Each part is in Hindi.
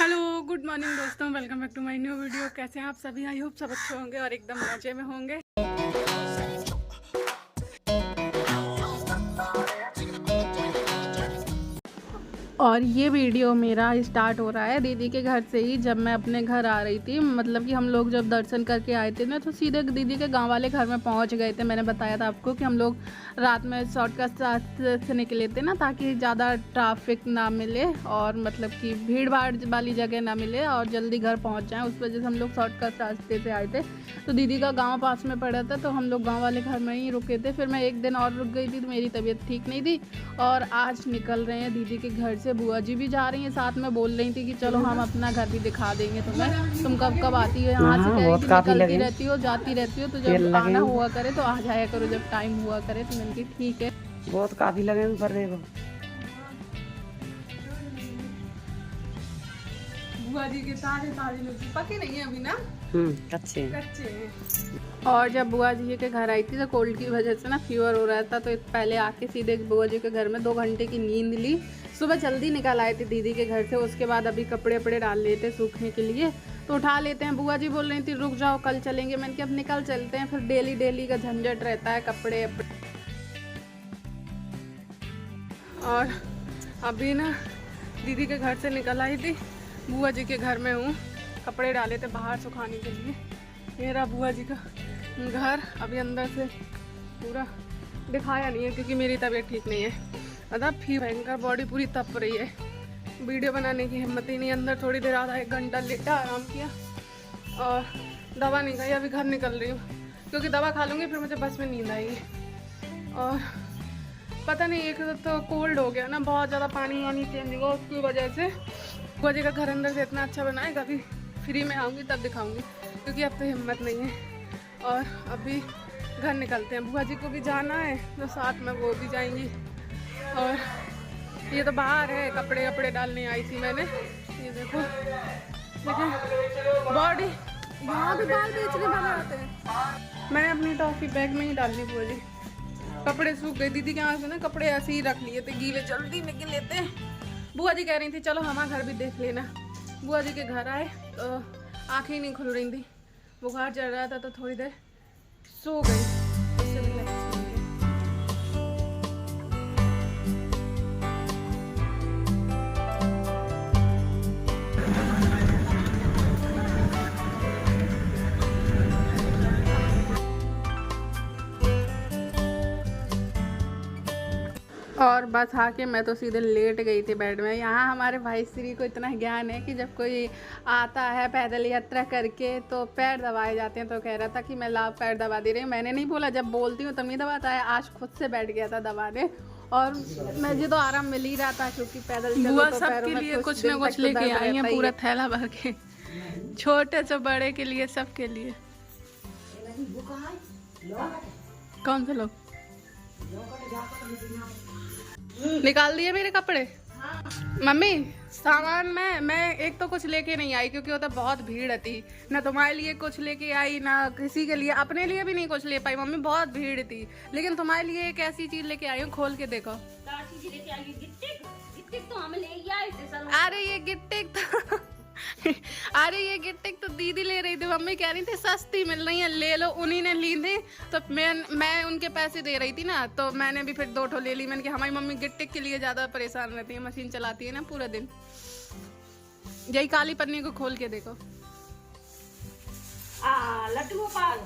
हेलो गुड मॉर्निंग दोस्तों, welcome back to my new video. कैसे हैं आप सभी? आई होप सब अच्छे होंगे और एकदम मजे में होंगे। और ये वीडियो मेरा स्टार्ट हो रहा है दीदी के घर से ही। जब मैं अपने घर आ रही थी, मतलब कि हम लोग जब दर्शन करके आए थे ना, तो सीधे दीदी के गांव वाले घर में पहुंच गए थे। मैंने बताया था आपको कि हम लोग रात में शॉर्टकट से निकले थे ना, ताकि ज़्यादा ट्रैफिक ना मिले और मतलब कि भीड़ भाड़ वाली जगह ना मिले और जल्दी घर पहुँच जाएँ। उस वजह से हम लोग शॉर्टकट रास्ते से आए थे। तो दीदी का गाँव पास में पड़ा था, तो हम लोग गाँव वाले घर में ही रुके थे। फिर मैं एक दिन और रुक गई थी, तो मेरी तबीयत ठीक नहीं थी और आज निकल रहे हैं दीदी के घर से। बुआ जी भी जा रही हैं साथ में, बोल रही थी कि चलो हम अपना घर भी दिखा देंगे तुम्हें। तुम कब कब आती हो यहाँ से? निकलती रहती हो, जाती रहती हो, तो जब आना हुआ करे तो आ जाया करो, जब टाइम हुआ करे। तो मैंने कहा ठीक है। बहुत काफी लगे पर देखो बुआ जी के ताजे पके नहीं है अभी ना, कच्चे हैं। और जब बुआ जी के घर आई थी तो कोल्ड की वजह से ना फीवर हो रहा था, तो पहले आके सीधे बुआ जी के घर में 2 घंटे की नींद ली। सुबह जल्दी निकल आए थे दीदी के घर से। उसके बाद अभी कपड़े वपड़े डाल लेते सूखने के लिए, तो उठा लेते हैं। बुआ जी बोल रही थी रुक जाओ कल चलेंगे। मैंने कहा अब निकल चलते हैं, फिर डेली का झंझट रहता है कपड़े। और अभी ना दीदी के घर से निकल आई थी, बुआ जी के घर में हूँ। कपड़े डाले थे बाहर सुखाने के लिए। मेरा बुआ जी का घर अभी अंदर से पूरा दिखाया नहीं है क्योंकि मेरी तबीयत ठीक नहीं है। मतलब भयंकर बॉडी पूरी तप रही है, वीडियो बनाने की हिम्मत ही नहीं। अंदर थोड़ी देर आधा 1 घंटा लेटा आराम किया और दवा नहीं खाई। अभी घर निकल रही हूँ क्योंकि दवा खा लूँगी फिर मुझे बस में नींद आएगी। और पता नहीं, एक तो कोल्ड हो गया ना, बहुत ज़्यादा पानी वानी चेंज हुआ, उसकी वजह से। बुआ जी का घर अंदर से इतना अच्छा बना है, कभी फ्री में आऊँगी तब दिखाऊँगी क्योंकि अब तो हिम्मत नहीं है। और अभी घर निकलते हैं, बुआ जी को भी जाना है तो साथ में वो भी जाएंगी। और ये तो बाहर है, कपड़े वपड़े डालने आई थी मैंने, ये देखो। लेकिन बॉडी यहाँ भी बाल बेचने वाले आते हैं। मैंने अपनी टॉफी बैग में ही डाल दी बुआ जी। कपड़े सूख गए दीदी के यहाँ से ना, कपड़े ऐसे ही रख लिए थे गीले, जल्दी निकल लेते हैं। बुआ जी कह रही थी चलो हमारा घर भी देख लेना। बुआ जी के घर आए तो आँखें ही नहीं खुल रही थी, बुखार चढ़ रहा था, तो थोड़ी देर सो गई। और बस आके मैं तो सीधे लेट गई थी बेड में। यहाँ हमारे भाई श्री को इतना ज्ञान है कि जब कोई आता है पैदल यात्रा करके तो पैर दबाए जाते हैं, तो कह रहा था कि मैं ला पैर दबा दे रही हूँ। मैंने नहीं बोला, जब बोलती हूँ तभी दबाता है। आज खुद से बैठ गया था दबाने और मुझे तो आराम मिल ही रहा था क्योंकि पैदल चलो तो सबके लिए कुछ न कुछ लेके आई हैं, पूरा थैला भर के, छोटे से बड़े के लिए, सबके लिए। कौन से लोग निकाल दिए मेरे कपड़े? मम्मी सामान मैं एक तो कुछ लेके नहीं आई क्योंकि वो तो बहुत भीड़ थी ना। तुम्हारे लिए कुछ लेके आई ना किसी के लिए, अपने लिए भी नहीं कुछ ले पाई मम्मी, बहुत भीड़ थी। लेकिन तुम्हारे लिए एक ऐसी चीज लेके आई हूँ, खोल के देखो। तो हम ले आए थे। अरे ये गिट्टिक तो अरे ये गिट्टिक तो दीदी ले रही थी, मम्मी कह रही थी सस्ती मिल रही है ले लो। उन्हीं ने ली थी तो मैं उनके पैसे दे रही थी ना, तो मैंने भी फिर 2 ठो ले ली। मैंने कहा हमारी मम्मी गिट्टिक के लिए ज्यादा परेशान रहती है, मशीन चलाती है ना पूरा दिन। यही काली पन्नी को खोल के देखो। लड्डू गोपाल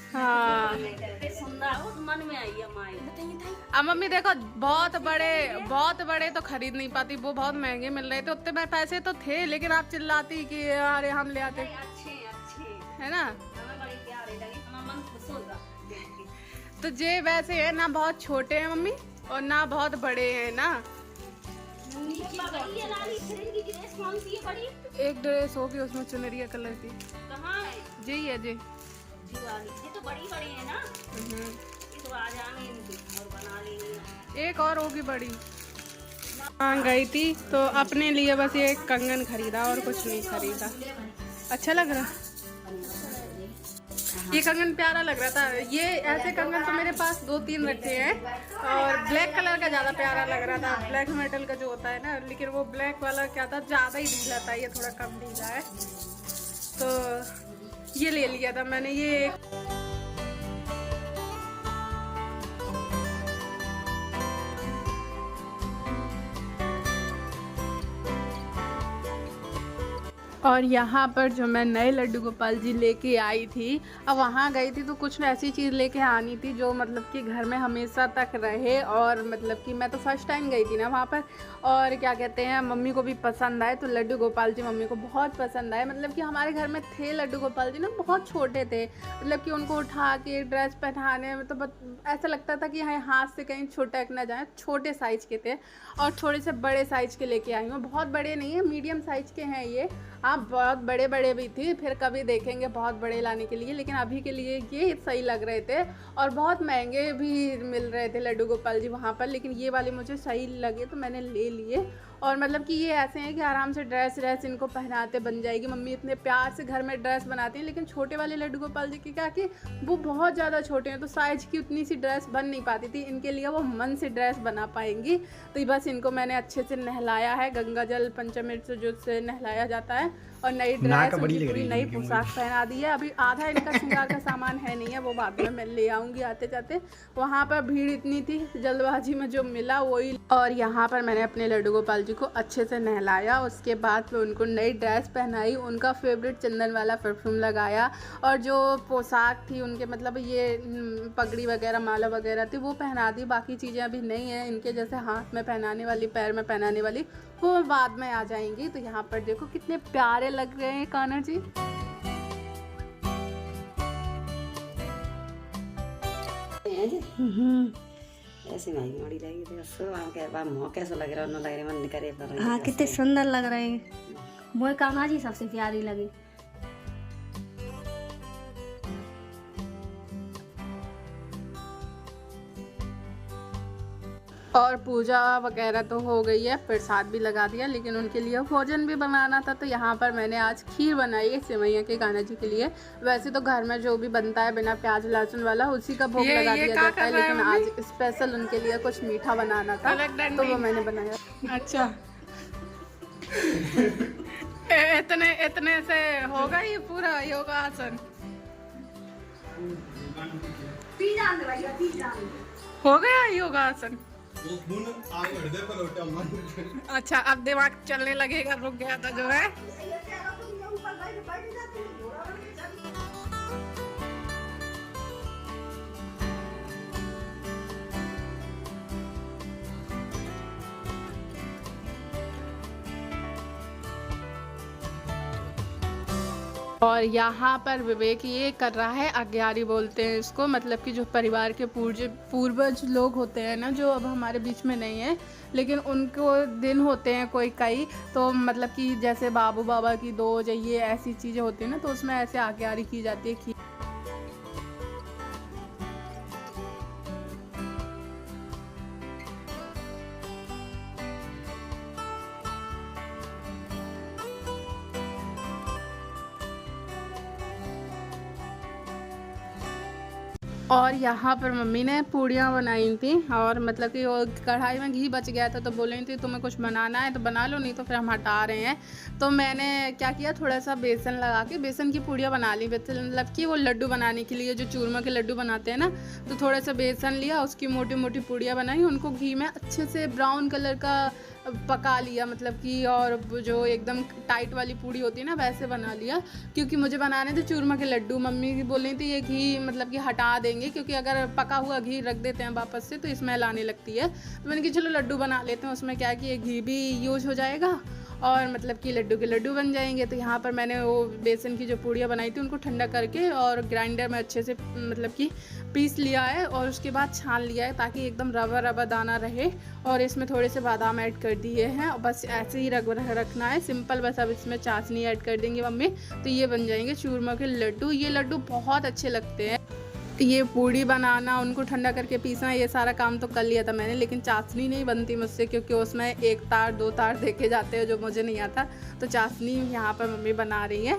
हाँ सुंदर मन में आई हमारी। अब मम्मी देखो, बहुत बड़े तो खरीद नहीं पाती, वो बहुत महंगे मिल रहे थे। उतने में पैसे तो थे लेकिन आप चिल्लाती कि अरे हम ले आते। अच्छे है ना, हमें बड़े प्यारे लगे, हमारा मन खुश होगा। तो ये वैसे है ना, बहुत छोटे हैं मम्मी और ना बहुत बड़े हैं ना। एक ड्रेस होगी उसमें चुनरिया कलर की। कहाँ है? जी है जी। ये तो बड़ी है ना, ये तो आ जाएंगे और बना लेंगे। एक और होगी बड़ी। हाँ गई थी तो अपने लिए बस ये कंगन खरीदा और कुछ नहीं खरीदा। अच्छा लग रहा। ये कंगन प्यारा लग रहा था। ये ऐसे कंगन तो मेरे पास 2-3 रखे हैं और ब्लैक कलर का ज़्यादा प्यारा लग रहा था, ब्लैक मेटल का जो होता है ना, लेकिन वो ब्लैक वाला क्या था, ज़्यादा ही ढीला था, ये थोड़ा कम ढीला है, तो ये ले लिया था मैंने। ये और यहाँ पर जो मैं नए लड्डू गोपाल जी लेके आई थी, अब वहाँ गई थी तो कुछ ऐसी चीज़ लेके आनी थी जो मतलब कि घर में हमेशा तक रहे, और मतलब कि मैं तो फर्स्ट टाइम गई थी ना वहाँ पर, और क्या कहते हैं मम्मी को भी पसंद आए, तो लड्डू गोपाल जी मम्मी को बहुत पसंद आए। मतलब कि हमारे घर में थे लड्डू गोपाल जी ना, बहुत छोटे थे, मतलब कि उनको उठा के ड्रेस पहनाने में तो ऐसा लगता था कि हाँ हाथ से कहीं छुटक ना जाए, छोटे साइज़ के थे। और थोड़े से बड़े साइज़ के लेके आई हूँ, बहुत बड़े नहीं है, मीडियम साइज़ के हैं ये। हाँ बहुत बड़े बड़े भी थी, फिर कभी देखेंगे बहुत बड़े लाने के लिए, लेकिन अभी के लिए ये सही लग रहे थे और बहुत महंगे भी मिल रहे थे लड्डू गोपाल जी वहाँ पर, लेकिन ये वाले मुझे सही लगे तो मैंने ले लिए। और मतलब कि ये ऐसे हैं कि आराम से ड्रेस इनको पहनाते बन जाएगी। मम्मी इतने प्यार से घर में ड्रेस बनाती हैं, लेकिन छोटे वाले लड्डू गोपाल जी की क्या कि वो बहुत ज़्यादा छोटे हैं, तो साइज की उतनी सी ड्रेस बन नहीं पाती थी इनके लिए, वो मन से ड्रेस बना पाएंगी। तो बस इनको मैंने अच्छे से नहलाया है, गंगा जल पंचामृत से जो से नहलाया जाता है, और नई ड्रेस पूरी नई पोशाक पहना दी है। अभी आधा इनका श्रृंगार का सामान है नहीं है, वो बाद में मैं ले आऊँगी आते जाते। वहाँ पर भीड़ इतनी थी, जल्दबाजी में जो मिला वही। और यहाँ पर मैंने अपने लड्डू गोपाल जी को अच्छे से नहलाया, उसके बाद फिर उनको नई ड्रेस पहनाई, उनका फेवरेट चंदन वाला परफ्यूम लगाया, और जो पोशाक थी उनके मतलब ये पगड़ी वगैरह माला वगैरह थी वो पहना दी। बाकी चीज़ें अभी नहीं है इनके, जैसे हाथ में पहनाने वाली, पैर में पहनाने वाली, वो बाद में आ जाएंगी। तो यहाँ पर देखो कितने प्यारे लग रहे हैं कान्हा जी। ऐसी महंगी मड़ी लगी थी उसको, हम कह बा मुँह कैसा लग रहा है, न लग रहा मन नहीं करे पर। हाँ कितने सुंदर लग रहे हैं, मुझे कान्हा जी सबसे प्यारी लगी। और पूजा वगैरह तो हो गई है, प्रसाद भी लगा दिया, लेकिन उनके लिए भोजन भी बनाना था। तो यहाँ पर मैंने आज खीर बनाई है सेवैया के कान्हा जी के लिए। वैसे तो घर में जो भी बनता है बिना प्याज लहसुन वाला उसी का भोग लगा दिया जाता है, लेकिन आज स्पेशल उनके लिए कुछ मीठा बनाना था तो वो मैंने बनाया। अच्छा इतने से होगा ये पूरा योगासन? हो गया योगासन? अच्छा अब दिमाग चलने लगेगा, रुक गया था जो है। और यहाँ पर विवेक ये कर रहा है, अग्यारी बोलते हैं इसको, मतलब कि जो परिवार के पूर्वज लोग होते हैं ना, जो अब हमारे बीच में नहीं है, लेकिन उनको दिन होते हैं कोई कई, तो मतलब कि जैसे बाबू बाबा की दोज, ये ऐसी चीज़ें होती हैं ना, तो उसमें ऐसे अग्यारी की जाती है। और यहाँ पर मम्मी ने पूड़ियाँ बनाई थी, और मतलब कि वो कढ़ाई में घी बच गया था तो बोल रही थी तुम्हें कुछ बनाना है तो बना लो, नहीं तो फिर हम हटा रहे हैं। तो मैंने क्या किया, थोड़ा सा बेसन लगा के बेसन की पूड़ियाँ बना ली, मतलब कि वो लड्डू बनाने के लिए जो चूरमा के लड्डू बनाते हैं ना, तो थोड़ा सा बेसन लिया, उसकी मोटी मोटी पूड़ियाँ बनाई, उनको घी में अच्छे से ब्राउन कलर का पका लिया, मतलब कि, और जो एकदम टाइट वाली पूड़ी होती है ना वैसे बना लिया, क्योंकि मुझे बनाने थे चूरमा के लड्डू। मम्मी की बोल रही थी ये घी मतलब कि हटा देंगे, क्योंकि अगर पका हुआ घी रख देते हैं वापस से तो स्मेल आने लगती है। तो मैंने कहा चलो लड्डू बना लेते हैं, उसमें क्या कि ये घी भी यूज़ हो जाएगा और मतलब कि लड्डू के लड्डू बन जाएंगे। तो यहाँ पर मैंने वो बेसन की जो पूड़ियाँ बनाई थी उनको ठंडा करके और ग्राइंडर में अच्छे से मतलब कि पीस लिया है, और उसके बाद छान लिया है ताकि एकदम रवा रवा दाना रहे, और इसमें थोड़े से बादाम ऐड कर दिए हैं, और बस ऐसे ही रखना है सिंपल। बस अब इसमें चाशनी ऐड कर देंगे मम्मी, तो ये बन जाएंगे चूरमा के लड्डू। ये लड्डू बहुत अच्छे लगते हैं। ये पूड़ी बनाना, उनको ठंडा करके पीसना, ये सारा काम तो कर लिया था मैंने, लेकिन चाशनी नहीं बनती मुझसे, क्योंकि उसमें 1 तार 2 तार देखे जाते हैं जो मुझे नहीं आता। तो चाशनी यहाँ पर मम्मी बना रही है।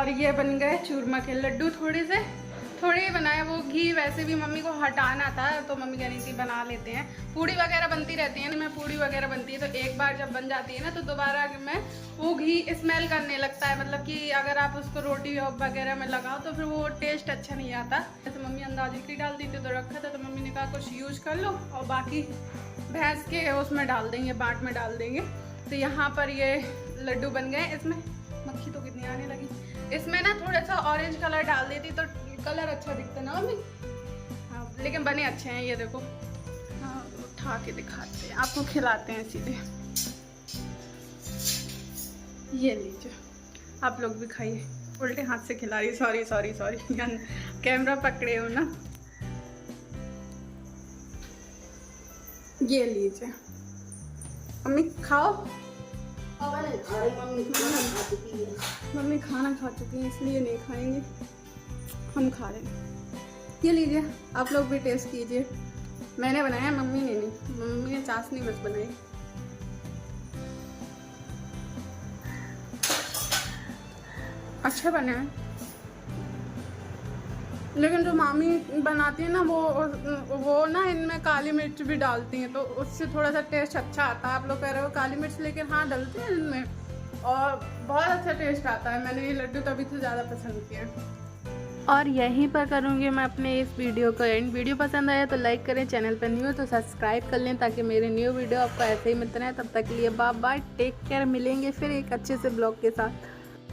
और ये बन गए चूरमा के लड्डू, थोड़े ही बनाए। वो घी वैसे भी मम्मी को हटाना था तो मम्मी कह रही थी बना लेते हैं। पूड़ी वगैरह बनती रहती है, मैं पूड़ी वगैरह बनती है तो एक बार जब बन जाती है ना तो दोबारा में वो घी स्मेल करने लगता है, मतलब कि अगर आप उसको रोटी वगैरह में लगाओ तो फिर वो टेस्ट अच्छा नहीं आता। जैसे मम्मी अंदाजे की डाल दी थी तो रखा था, तो मम्मी ने कहा कुछ यूज कर लो और बाकी भैंस के उसमें डाल देंगे, बाट में डाल देंगे। तो यहाँ पर ये लड्डू बन गए। इसमें मक्खी तो कितनी आने लगी। इसमें ना थोड़ा सा ऑरेंज कलर डाल देती तो कलर अच्छा दिखता ना मम्मी। हाँ, लेकिन बने अच्छे हैं। ये देखो, हाँ, उठा के दिखाते हैं आपको, खिलाते हैं सीधे। ये लीजिए, आप लोग भी खाइए। उल्टे हाथ से खिला रही, सॉरी कैमरा पकड़े हो ना। ये लीजिए मम्मी, खाओ। मम्मी खाना खा चुकी है इसलिए नहीं खाएंगे, हम खा रहे हैं। ये लीजिए, आप लोग भी टेस्ट कीजिए। मैंने बनाया, मम्मी ने नहीं, मम्मी ने चाशनी बस बनाई। अच्छे बने हैं, लेकिन जो मामी बनाती है ना वो ना इनमें काली मिर्च भी डालती हैं तो उससे थोड़ा सा टेस्ट अच्छा आता है। आप लोग कह रहे हो काली मिर्च, लेकिन हाँ डलती है इनमें और बहुत अच्छा टेस्ट आता है। मैंने ये लड्डू तभी तो ज़्यादा पसंद किया। और यहीं पर करूँगी मैं अपने इस वीडियो को एंड। वीडियो पसंद आया तो लाइक करें, चैनल पर न्यू हो तो सब्सक्राइब कर लें ताकि मेरे न्यू वीडियो आपको ऐसे ही मिलते रहें। तब तक के लिए बाय बाय, टेक केयर। मिलेंगे फिर एक अच्छे से ब्लॉग के साथ।